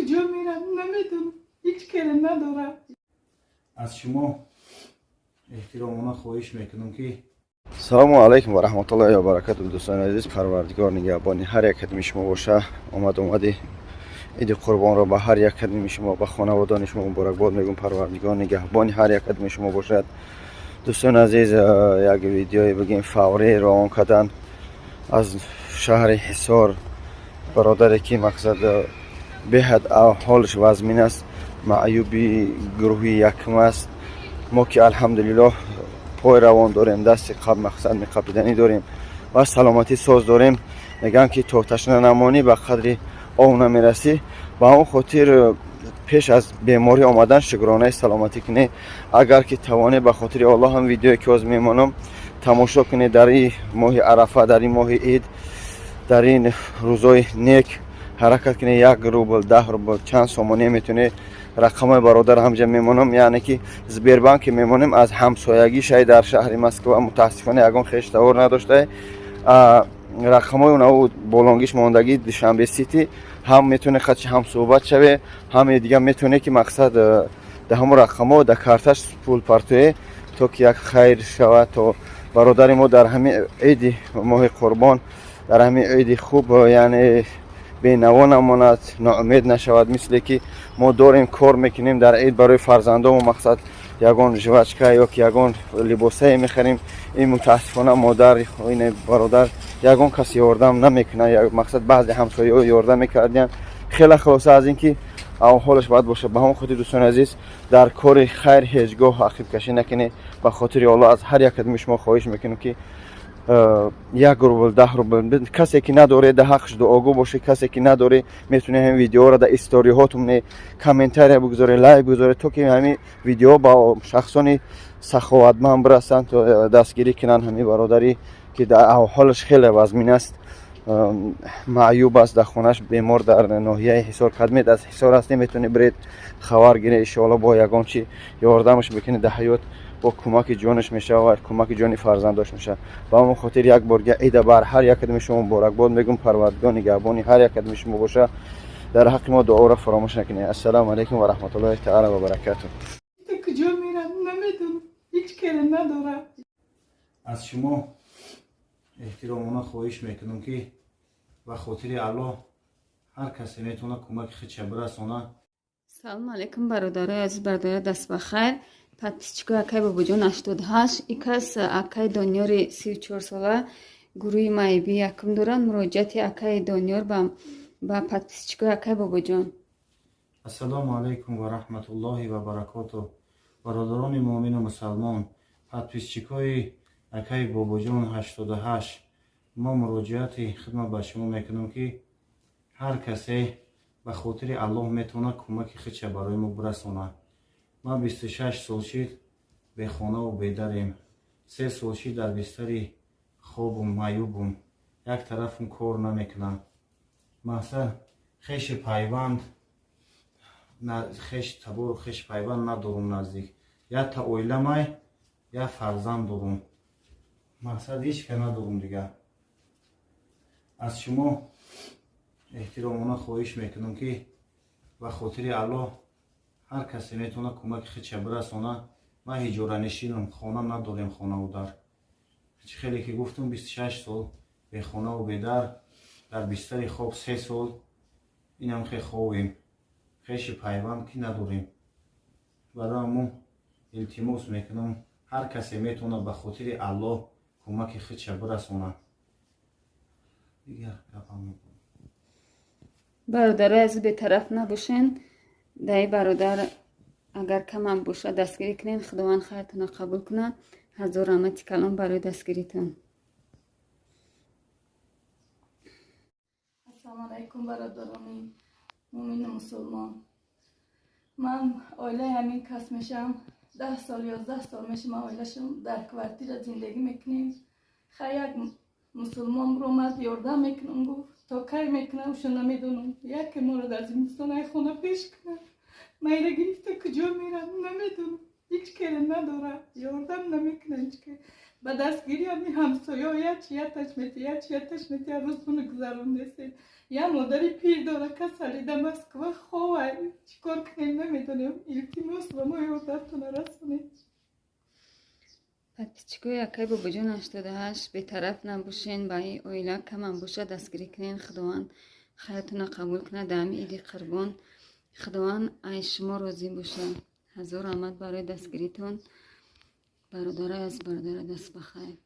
کجا میرم نمیدونم، هیچ کره ندارم. از شما احترامانا خواهش میکنم که سلام علیکم و رحمت الله و برکاته. دوستان عزیز، پروردگار نگهبان هر یک کدام شما باشه. اومدی عید قربان را به هر یک کدام شما، به خانوادان شما مبارکباد میگم. پروردگار نگهبان هر یک کدام شما باشد. دوستان عزیز، یک ویدیوی بگیم فوری روان کردن از شهر حصار برادری که مقصد بهد حالش وزمین است، معیوبی گروهی یکم است. ما که الحمدلله پای روان داریم، دست قبل مقصد میقبیدنی داریم و سلامتی ساز داریم. میگن که تو تشنه نمانی به قدر آب نمیرسی. با اون خاطر پیش از بیماری آمدن شکرانه سلامتی کنی. اگر که توانی به خاطر الله هم ویدیویی که از میمانم تماشا کنی. در این ماه عرفه، در این ماه عید، در این روزای نیک حرکت کنی. 1 روبل، 10 روبل، چند سامانه میتونه رقم برادر هم جمع میمانم. یعنی که زبیربانک میمانم از همسایگی شای در شهر مسکو متاسفانه یگان خشتور نداشته. رقم های اون بولانگیش ماندگی دوشنبه سیتی هم میتونه خدش هم صحبت شوه، هم دیگه میتونه که مقصد ده هم رقم ها در کارتش پول پرتوه تا که یک خیر شود تا برادر ما در همین عید ماه قربان، در همین عید خوب یعنی بینوا نماند، ناامید نشود. مثل که ما داریم کار میکنیم در عید برای فرزندان و مقصد یگان ژوچکا یا که یگان لباسه میخریم. این متاسفانه مادر این برادر یگان کسی یاردم نمیکنه. یا مقصد بعضی همسایه‌ها یاردم میکردن. خیلی خلاصه از اینکه حالش باید باشه. به همون خاطر دوستان عزیز در کار خیر هیچگاه عقب کشی نکنه. به خاطر الله از هر یک کدام شما خواهش میکنم که 1 روبل، 10 روبل، کسی که نداره در حقش دعاگو باشه. کسی که نداره میتونه همین ویدیو را در استوری هاتون کامنتار بگذاره، لایک بگذاره تا که همین ویدیو با شخصان سخاوتمند برسن تا دستگیری کنن همین برادری که در حالش خیلی وزمین است، معیوب است، در خونش بیمار در ناحیه حصار قدمت از حصار است. نمیتونه برید خبر گیره. ان شاء الله با یگان چی یاردمش بکنه در حیات با کمک جانش میشه و کمک جان فرزنداش میشه. با همون خاطر یک بار عید بر هر یک کدام شما مبارکباد میگم. پروردگار نگهبانی هر یک کدام شما باشه. در حق ما دعا را فراموش نکنید. السلام علیکم و رحمت الله تعالی و برکاته. کجا میرم نمیدونم، هیچ کره ندارم. از شما احترامانا خواهش میکنم که به خاطر الله هر کسی میتونه کمک خودش برسونه. سلام علیکم برادرای عزیز، برادر دست بخیر. подписчика акай бобоҷон 88 икас акай дониёри 34 сола гурӯҳи майби якум доранд. муроҷиати акай дониёр ба подписчика акай бобоҷон. ассалому алайкум ва раҳматуллоҳи ва баракату. бародарони муъмину мусалмон, подписчикои акай бобоҷон 88, мо муроҷиати хидмат ба шумо мекунем ки ҳар касе ба хотири аллоҳ метавона кӯмаки худша барои мо бирасонад. من 26 سال شد به خانه و بیدارم. 3 سال شد در بستری خوابم، معیوبم. یک طرفم کار نمیکنم. مثلا خیش پیوند خیش تبور خیش پیوند ندارم نزدیک. یا تا اویلمای یا فرزند دارم. مثلا هیچ که ندارم دیگه. از شما احترامانا خواهش میکنم که به خاطر الله هر کسی میتونه کمک خودش برسونه. ما اجاره نشینم، خانه نداریم، خانه و در. خیلی که گفتم 26 سال به خانه و به در بستر خواب 3 سال. این هم خیلی خوابیم. خیلی پیوند که نداریم. برای ما التماس میکنم هر کسی میتونه به خاطر الله کمک خودش برسونه. دیگر برادرای عزیز به طرف نباشین. دای برادر اگر کم هم باشه دستگیری کنین. خداوند خیرتون قبول کنه. هزار رحمت کلام برای دستگیریتون. السلام علیکم برادران مومن مسلمان. من اوله همین کس میشم. 10 سال 11 سال میشه ما اویلشم در کوارتیر زندگی میکنیم. خیلی مسلمان رو اومد یاردم میکنم. گفت تا کی میکنم شو نمیدونم. یک مورد از این مستانه خونه پیش کنم. میره گرفته کجا میرم نمیدونم، هیچ کره نداره، یاردم نمیکنه هیچ که. به دستگیری همی همسایه یا چیتش میتی روز بونه گذروندستید یا مادری پیر داره که سالیده مسکوه خواه چیکار کنیم نمیدونیم التماس به ما یادتون رسونید. پتیچکو یکی با بجون 88 به طرف نباشین با این اویلا کم هم باشه دستگیری کنین خداوند خیرتون قبول کنه دمی ایدی قربان خداوند ای شما راضی باشه هزار رحمت برای دستگیریتون برادر از برادر دست بخیر.